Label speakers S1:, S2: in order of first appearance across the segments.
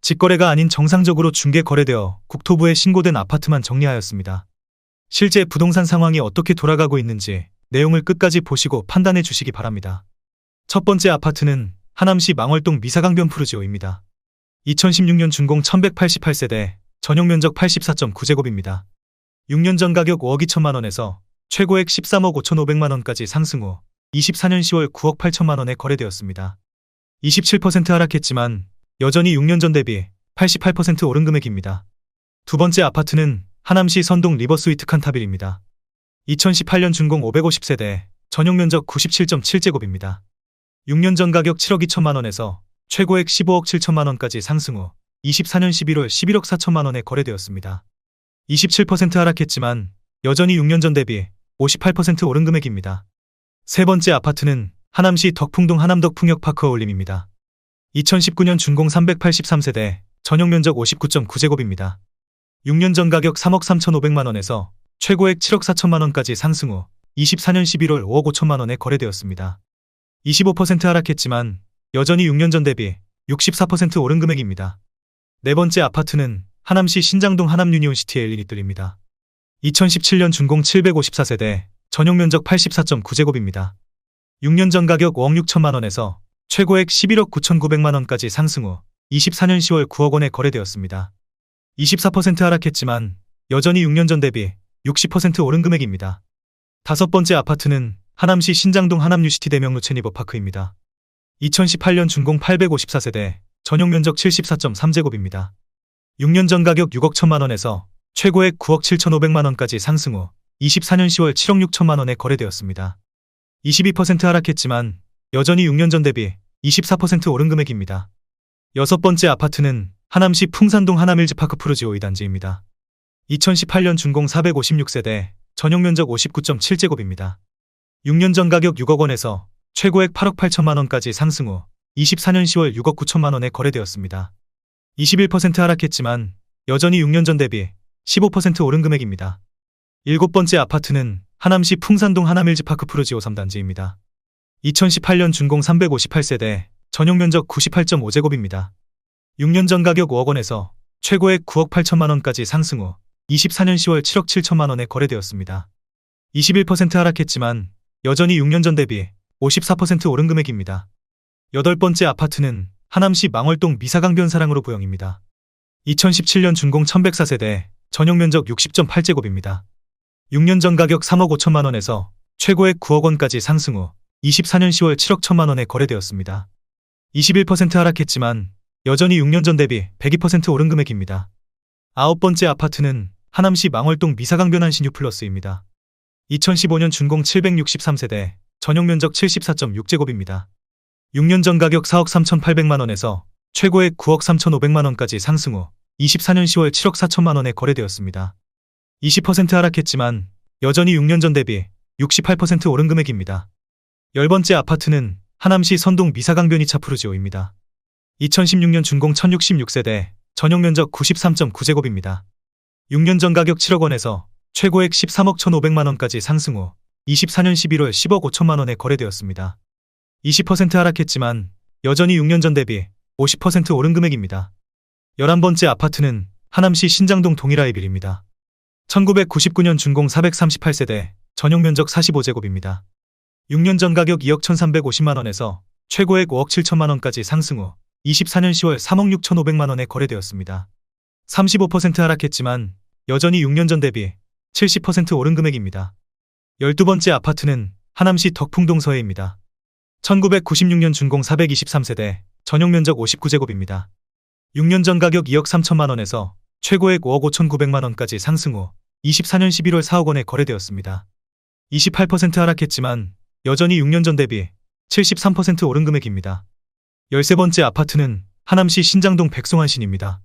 S1: 직거래가 아닌 정상적으로 중개 거래되어 국토부에 신고된 아파트만 정리하였습니다. 실제 부동산 상황이 어떻게 돌아가고 있는지 내용을 끝까지 보시고 판단해 주시기 바랍니다. 첫 번째 아파트는 하남시 망월동 미사강변 푸르지오입니다. 2016년 준공 1188세대, 전용면적 84.9제곱입니다. 6년 전 가격 5억 2천만 원에서 최고액 13억 5,500만 원까지 상승 후 24년 10월 9억 8천만 원에 거래되었습니다. 27% 하락했지만 여전히 6년 전 대비 88% 오른 금액입니다. 두 번째 아파트는 하남시 선동 리버스위트 칸타빌입니다. 2018년 준공 550세대, 전용면적 97.7제곱입니다. 6년 전 가격 7억 2천만 원에서 최고액 15억 7천만 원까지 상승 후 24년 11월 11억 4천만 원에 거래되었습니다. 27% 하락했지만 여전히 6년 전 대비 58% 오른 금액입니다. 세 번째 아파트는 하남시 덕풍동 하남덕풍역파크 어울림입니다. 2019년 준공 383세대, 전용면적 59.9제곱입니다. 6년 전 가격 3억 3,500만 원에서 최고액 7억 4천만 원까지 상승 후 24년 11월 5억 5천만 원에 거래되었습니다. 25% 하락했지만 여전히 6년 전 대비 64% 오른 금액입니다. 네 번째 아파트는 하남시 신장동 하남유니온시티 엘리니뜰입니다. 2017년 준공 754세대, 전용면적 84.9제곱입니다. 6년 전 가격 5억 6천만 원에서 최고액 11억 9,900만 원까지 상승 후 24년 10월 9억 원에 거래되었습니다. 24% 하락했지만 여전히 6년 전 대비 60% 오른 금액입니다. 다섯 번째 아파트는 하남시 신장동 하남유시티 대명로 체니버파크입니다. 2018년 준공 854세대, 전용면적 74.3제곱입니다. 6년 전 가격 6억 1천만 원에서 최고액 9억 7,500만 원까지 상승 후 24년 10월 7억 6천만 원에 거래되었습니다. 22% 하락했지만 여전히 6년 전 대비 24% 오른 금액입니다. 여섯 번째 아파트는 하남시 풍산동 하남일즈파크 푸르지오 2단지입니다. 2018년 준공 456세대, 전용면적 59.7제곱입니다. 6년 전 가격 6억 원에서 최고액 8억 8천만 원까지 상승 후 24년 10월 6억 9천만 원에 거래되었습니다. 21% 하락했지만 여전히 6년 전 대비 15% 오른 금액입니다. 일곱 번째 아파트는 하남시 풍산동 하남일즈파크 푸르지오 3단지입니다. 2018년 준공 358세대, 전용면적 98.5제곱입니다. 6년 전 가격 5억 원에서 최고액 9억 8천만 원까지 상승 후 24년 10월 7억 7천만 원에 거래되었습니다. 21% 하락했지만 여전히 6년 전 대비 54% 오른 금액입니다. 여덟 번째 아파트는 하남시 망월동 미사강변 사랑으로 보영입니다. 2017년 준공 1104세대, 전용면적 60.8제곱입니다. 6년 전 가격 3억 5천만 원에서 최고액 9억 원까지 상승 후 24년 10월 7억 1천만 원에 거래되었습니다. 21% 하락했지만 여전히 6년 전 대비 102% 오른 금액입니다. 아홉 번째 아파트는 하남시 망월동 미사강변 한신유플러스입니다. 2015년 준공 763세대, 전용면적 74.6제곱입니다. 6년 전 가격 4억 3,800만 원에서 최고액 9억 3,500만 원까지 상승 후 24년 10월 7억 4천만 원에 거래되었습니다. 20% 하락했지만 여전히 6년 전 대비 68% 오른 금액입니다. 열 번째 아파트는 하남시 선동 미사강변 2차 푸르지오입니다. 2016년 준공 1066세대, 전용면적 93.9제곱입니다. 6년 전 가격 7억 원에서 최고액 13억 1,500만 원까지 상승 후 24년 11월 10억 5천만 원에 거래되었습니다. 20% 하락했지만 여전히 6년 전 대비 50% 오른 금액입니다. 11번째 아파트는 하남시 신장동 동일아이빌입니다. 1999년 준공 438세대, 전용면적 45제곱입니다. 6년 전 가격 2억 1,350만 원에서 최고액 5억 7천만 원까지 상승 후 24년 10월 3억 6,500만 원에 거래되었습니다. 35% 하락했지만 여전히 6년 전 대비 70% 오른 금액입니다. 12번째 아파트는 하남시 덕풍동 서해입니다. 1996년 준공 423세대, 전용면적 59제곱입니다. 6년 전 가격 2억 3천만 원에서 최고액 5억 5,900만 원까지 상승 후 24년 11월 4억 원에 거래되었습니다. 28% 하락했지만 여전히 6년 전 대비 73% 오른 금액입니다. 13번째 아파트는 하남시 신장동 백송한신입니다.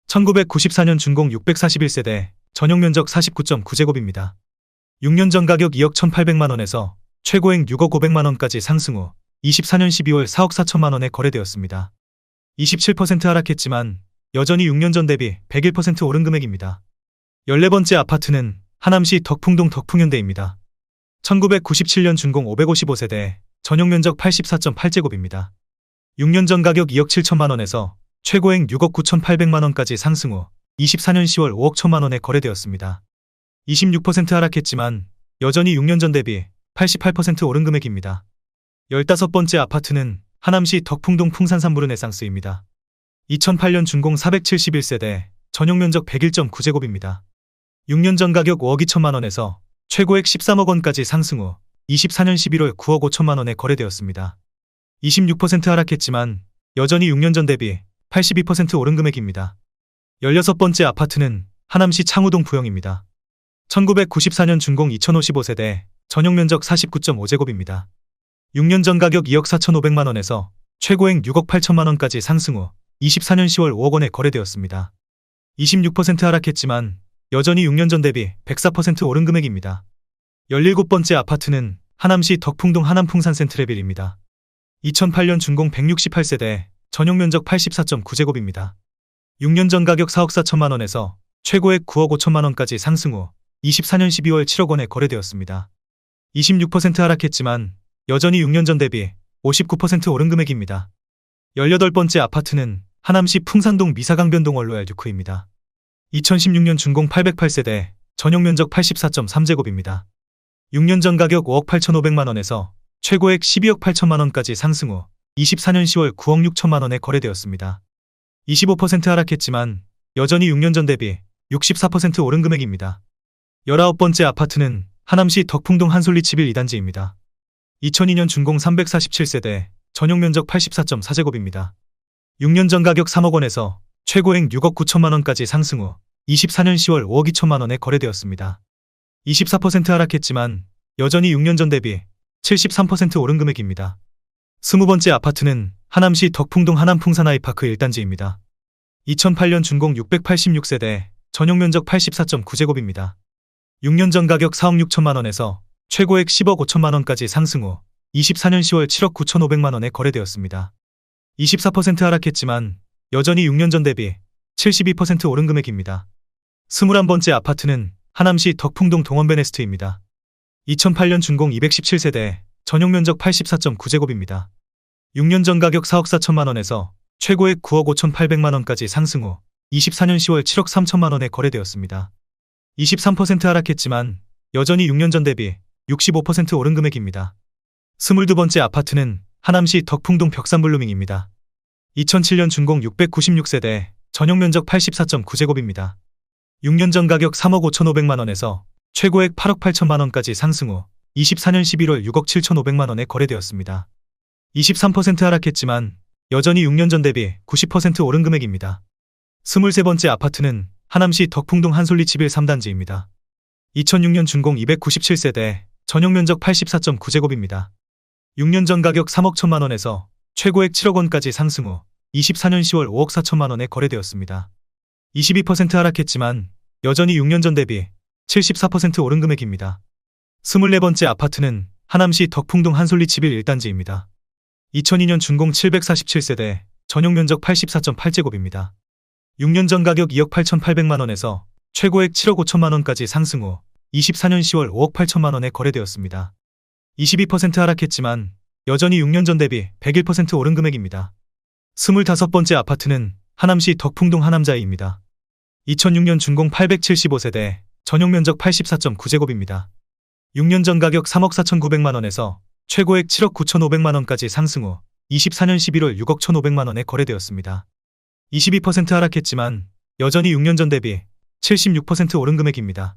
S1: 1994년 준공 641세대, 전용면적 49.9제곱입니다. 6년 전 가격 2억 1,800만 원에서 최고액 6억 500만 원까지 상승 후 24년 12월 4억 4천만 원에 거래되었습니다. 27% 하락했지만 여전히 6년 전 대비 101% 오른 금액입니다. 14번째 아파트는 하남시 덕풍동 덕풍현대입니다. 1997년 준공 555세대, 전용면적 84.8제곱입니다. 6년 전 가격 2억 7천만 원에서 최고액 6억 9,800만 원까지 상승 후 24년 10월 5억 1천만 원에 거래되었습니다. 26% 하락했지만 여전히 6년 전 대비 88% 오른 금액입니다. 15번째 아파트는 하남시 덕풍동 풍산산 르네상스입니다. 2008년 준공 471세대, 전용 면적 101.9제곱입니다. 6년 전 가격 5억 2천만 원에서 최고액 13억 원까지 상승 후 24년 11월 9억 5천만 원에 거래되었습니다. 26% 하락했지만 여전히 6년 전 대비 82% 오른 금액입니다. 16번째 아파트는 하남시 창우동 부영입니다. 1994년 준공 2055세대, 전용 면적 49.5제곱입니다. 6년 전 가격 2억 4,500만 원에서 최고액 6억 8천만 원까지 상승 후 24년 10월 5억 원에 거래되었습니다. 26% 하락했지만 여전히 6년 전 대비 104% 오른 금액입니다. 17번째 아파트는 하남시 덕풍동 하남풍산 센트레빌입니다. 2008년 준공 168세대, 전용 면적 84.9제곱입니다. 6년 전 가격 4억 4천만 원에서 최고액 9억 5천만 원까지 상승 후 24년 12월 7억 원에 거래되었습니다. 26% 하락했지만 여전히 6년 전 대비 59% 오른 금액입니다. 18번째 아파트는 하남시 풍산동 미사강변동 원로얄 듀크입니다. 2016년 준공 808세대, 전용 면적 84.3제곱입니다. 6년 전 가격 5억 8,500만 원에서 최고액 12억 8천만 원까지 상승 후 24년 10월 9억 6천만 원에 거래되었습니다. 25% 하락했지만 여전히 6년 전 대비 64% 오른 금액입니다. 19번째 아파트는 하남시 덕풍동 한솔리 11 2단지입니다. 2002년 준공 347세대, 전용 면적 84.4제곱입니다. 6년 전 가격 3억 원에서 최고액 6억 9천만 원까지 상승 후 24년 10월 5억 2천만 원에 거래되었습니다. 24% 하락했지만 여전히 6년 전 대비 73% 오른 금액입니다. 20번째 아파트는 하남시 덕풍동 하남풍산 아이파크 1단지입니다. 2008년 준공 686세대, 전용 면적 84.9제곱입니다. 6년 전 가격 4억 6천만 원에서 최고액 10억 5천만 원까지 상승 후 24년 10월 7억 9,500만 원에 거래되었습니다. 24% 하락했지만 여전히 6년 전 대비 72% 오른 금액입니다. 21번째 아파트는 하남시 덕풍동 동원베네스트입니다. 2008년 준공 217세대, 전용 면적 84.9제곱입니다. 6년 전 가격 4억 4천만 원에서 최고액 9억 5,800만 원까지 상승 후 24년 10월 7억 3천만 원에 거래되었습니다. 23% 하락했지만 여전히 6년 전 대비 65% 오른 금액입니다. 22번째 아파트는 하남시 덕풍동 벽산블루밍입니다. 2007년 준공 696세대, 전용 면적 84.9제곱입니다. 6년 전 가격 3억 5,500만 원에서 최고액 8억 8천만 원까지 상승 후 24년 11월 6억 7,500만 원에 거래되었습니다. 23% 하락했지만 여전히 6년 전 대비 90% 오른 금액입니다. 23번째 아파트는 하남시 덕풍동 한솔리 11 3단지입니다. 2006년 준공 297세대, 전용 면적 84.9제곱입니다. 6년 전 가격 3억 1천만 원에서 최고액 7억 원까지 상승 후 24년 10월 5억 4천만 원에 거래되었습니다. 22% 하락했지만 여전히 6년 전 대비 74% 오른 금액입니다. 24번째 아파트는 하남시 덕풍동 한솔리 11 1단지입니다. 2002년 준공 747세대, 전용 면적 84.8제곱입니다. 6년 전 가격 2억 8,800만 원에서 최고액 7억 5천만 원까지 상승 후 24년 10월 5억 8천만 원에 거래되었습니다. 22% 하락했지만 여전히 6년 전 대비 101% 오른 금액입니다. 25번째 아파트는 하남시 덕풍동 하남자이입니다. 2006년 준공 875세대, 전용 면적 84.9제곱입니다. 6년 전 가격 3억 4,900만 원에서 최고액 7억 9,500만 원까지 상승 후 24년 11월 6억 1,500만 원에 거래되었습니다. 22% 하락했지만 여전히 6년 전 대비 76% 오른 금액입니다.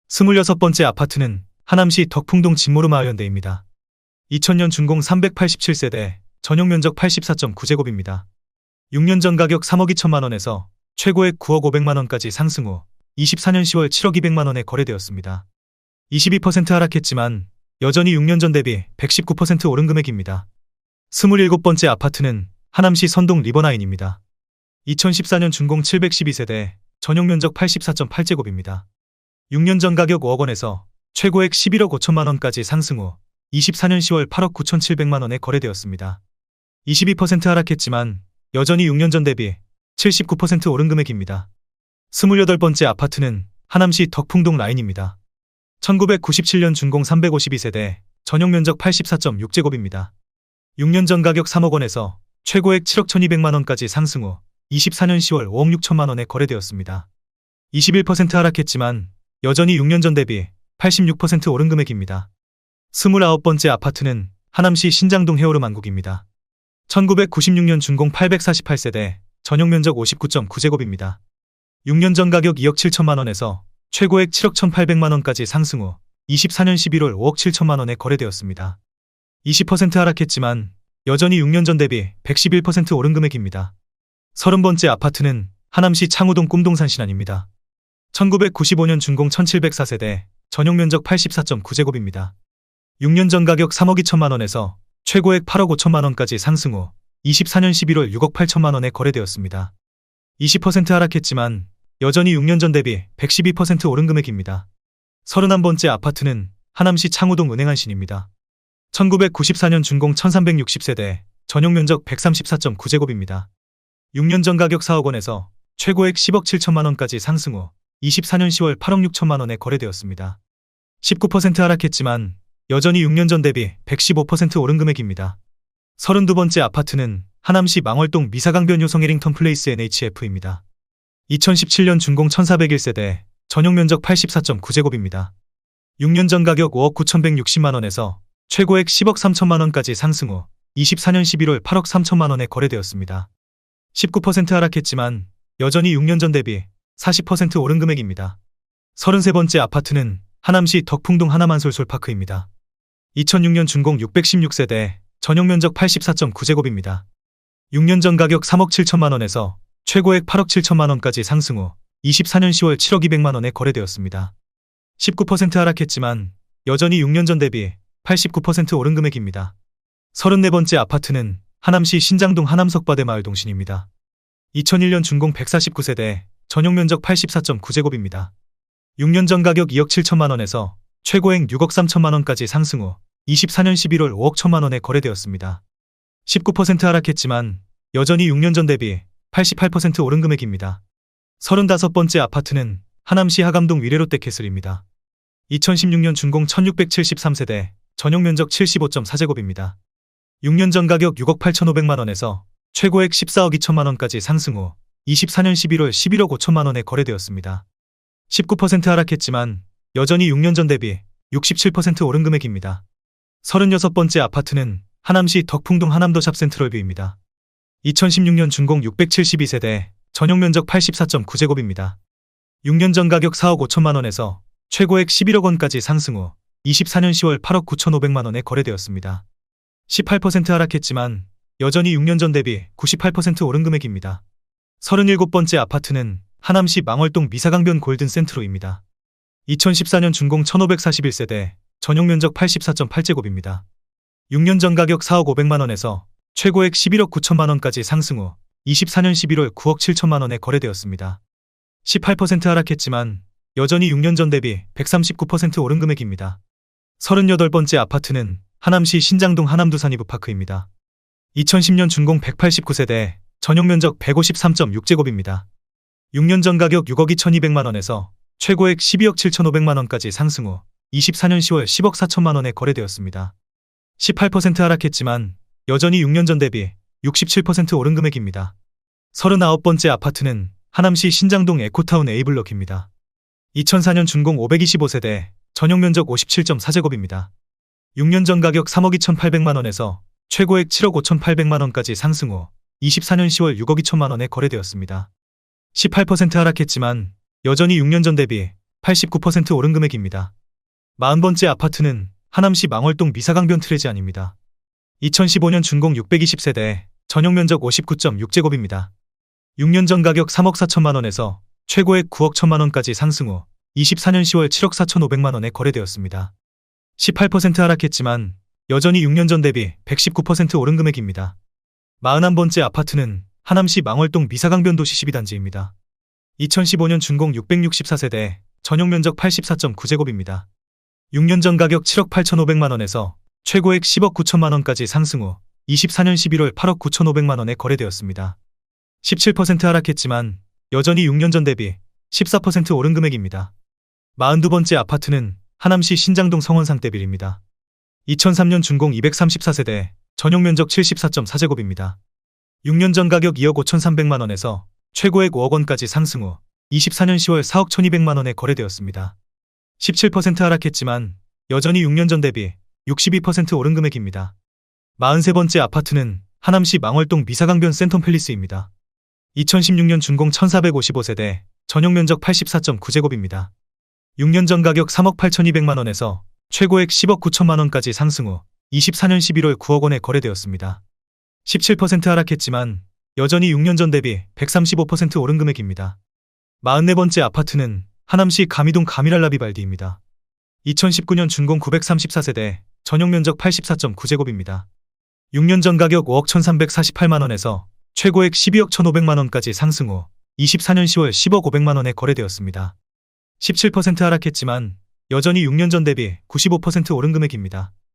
S1: 26번째 아파트는 하남시 덕풍동 진모르마을 현대입니다. 2000년 준공 387세대, 전용 면적 84.9제곱입니다. 6년 전 가격 3억 2천만 원에서 최고액 9억 500만 원까지 상승 후 24년 10월 7억 200만 원에 거래되었습니다. 22% 하락했지만 여전히 6년 전 대비 119% 오른 금액입니다. 27번째 아파트는 하남시 선동 리버나인입니다. 2014년 준공 712세대, 전용 면적 84.8제곱입니다. 6년 전 가격 5억 원에서 최고액 11억 5천만 원까지 상승 후 24년 10월 8억 9,700만 원에 거래되었습니다. 22% 하락했지만 여전히 6년 전 대비 79% 오른 금액입니다. 28번째 아파트는 하남시 덕풍동 라인입니다. 1997년 준공 352세대, 전용 면적 84.6제곱입니다. 6년 전 가격 3억 원에서 최고액 7억 1200만 원까지 상승 후 24년 10월 5억 6천만 원에 거래되었습니다. 21% 하락했지만 여전히 6년 전 대비 86% 오른 금액입니다. 29번째 아파트는 하남시 신장동 해오름왕국입니다. 1996년 준공 848세대, 전용 면적 59.9제곱입니다. 6년 전 가격 2억 7천만 원에서 최고액 7억 1,800만 원까지 상승 후 24년 11월 5억 7천만 원에 거래되었습니다. 20% 하락했지만 여전히 6년 전 대비 111% 오른 금액입니다. 30번째 아파트는 하남시 창우동 꿈동산 신안입니다. 1995년 준공 1704세대, 전용 면적 84.9제곱입니다. 6년 전 가격 3억 2천만 원에서 최고액 8억 5천만 원까지 상승 후 24년 11월 6억 8천만 원에 거래되었습니다. 20% 하락했지만 여전히 6년 전 대비 112% 오른 금액입니다. 31번째 아파트는 하남시 창우동 은행안신입니다. 1994년 준공 1360세대, 전용 면적 134.9제곱입니다. 6년 전 가격 4억 원에서 최고액 10억 7천만 원까지 상승 후 24년 10월 8억 6천만 원에 거래되었습니다. 19% 하락했지만 여전히 6년 전 대비 115% 오른 금액입니다. 32번째 아파트는 하남시 망월동 미사강변 효성 해링턴 플레이스 NHF입니다. 2017년 준공 1401세대, 전용 면적 84.9제곱입니다. 6년 전 가격 5억 9,160만 원에서 최고액 10억 3천만 원까지 상승 후 24년 11월 8억 3천만 원에 거래되었습니다. 19% 하락했지만 여전히 6년 전 대비 40% 오른 금액입니다. 33번째 아파트는 하남시 덕풍동 하남한솔솔파크입니다. 2006년 준공 616세대, 전용 면적 84.9제곱입니다. 6년 전 가격 3억 7천만 원에서 최고액 8억 7천만 원까지 상승 후 24년 10월 7억 2백만 원에 거래되었습니다. 19% 하락했지만 여전히 6년 전 대비 89% 오른 금액입니다. 34번째 아파트는 하남시 신장동 하남석바대 마을 동신입니다. 2001년 준공 149세대, 전용 면적 84.9제곱입니다. 6년 전 가격 2억 7천만 원에서 최고액 6억 3천만 원까지 상승 후 24년 11월 5억 1천만 원에 거래되었습니다. 19% 하락했지만 여전히 6년 전 대비 88% 오른 금액입니다. 35번째 아파트는 하남시 하감동 위례롯데캐슬입니다. 2016년 준공 1673세대, 전용 면적 75.4제곱입니다. 6년 전 가격 6억 8,500만 원에서 최고액 14억 2천만 원까지 상승 후 24년 11월 11억 5천만 원에 거래되었습니다. 19% 하락했지만 여전히 6년 전 대비 67% 오른 금액입니다. 36번째 아파트는 하남시 덕풍동 하남도 샵센트럴뷰입니다. 2016년 준공 672세대, 전용 면적 84.9제곱입니다. 6년 전 가격 4억 5천만 원에서 최고액 11억 원까지 상승 후 24년 10월 8억 9,500만 원에 거래되었습니다. 18% 하락했지만 여전히 6년 전 대비 98% 오른 금액입니다. 37번째 아파트는 하남시 망월동 미사강변 골든센트로입니다. 2014년 준공 1541세대, 전용 면적 84.8제곱입니다. 6년 전 가격 4억 5백만 원에서 최고액 11억 9천만 원까지 상승 후 24년 11월 9억 7천만 원에 거래되었습니다. 18% 하락했지만 여전히 6년 전 대비 139% 오른 금액입니다. 38번째 아파트는 하남시 신장동 하남두산 이브파크입니다. 2010년 준공 189세대, 전용 면적 153.6제곱입니다. 6년 전 가격 6억 2,200만 원에서 최고액 12억 7,500만 원까지 상승 후 24년 10월 10억 4천만 원에 거래되었습니다. 18% 하락했지만 여전히 6년 전 대비 67% 오른 금액입니다. 39번째 아파트는 하남시 신장동 에코타운 A블럭입니다. 2004년 준공 525세대, 전용 면적 57.4제곱입니다. 6년 전 가격 3억 2,800만 원에서 최고액 7억 5,800만 원까지 상승 후 24년 10월 6억 2천만 원에 거래되었습니다. 18% 하락했지만 여전히 6년 전 대비 89% 오른 금액입니다. 40번째 아파트는 하남시 망월동 미사강변 트레지안입니다. 2015년 준공 620세대, 전용 면적 59.6제곱입니다. 6년 전 가격 3억 4천만 원에서 최고액 9억 1천만 원까지 상승 후 24년 10월 7억 4,500만 원에 거래되었습니다. 18% 하락했지만 여전히 6년 전 대비 119% 오른 금액입니다. 41번째 아파트는 하남시 망월동 미사강변 도시 12단지입니다. 2015년 준공 664세대, 전용 면적 84.9제곱입니다. 6년 전 가격 7억 8,500만 원에서 최고액 10억 9천만 원까지 상승 후 24년 11월 8억 9,500만 원에 거래되었습니다. 17% 하락했지만 여전히 6년 전 대비 14% 오른 금액입니다. 42번째 아파트는 하남시 신장동 성원상떼빌입니다. 2003년 준공 234세대, 전용 면적 74.4제곱입니다. 6년 전 가격 2억 5,300만 원에서 최고액 5억 원까지 상승 후 24년 10월 4억 1,200만 원에 거래되었습니다. 17% 하락했지만 여전히 6년 전 대비 62% 오른 금액입니다. 43번째 아파트는 하남시 망월동 미사강변 센텀팰리스입니다. 2016년 준공 1455세대, 전용 면적 84.9제곱입니다. 6년 전 가격 3억 8,200만 원에서 최고액 10억 9천만 원까지 상승 후 24년 11월 9억 원에 거래되었습니다. 17% 하락했지만 여전히 6년 전 대비 135% 오른 금액입니다. 44번째 아파트는 하남시 가미동 가미랄라비발디입니다. 2019년 준공 934세대, 전용 면적 84.9제곱입니다. 6년 전 가격 5억 1,348만 원에서 최고액 12억 1,500만 원까지 상승 후 24년 10월 10억 500만 원에 거래되었습니다. 17% 하락했지만 여전히 6년 전 대비 95% 오른 금액입니다.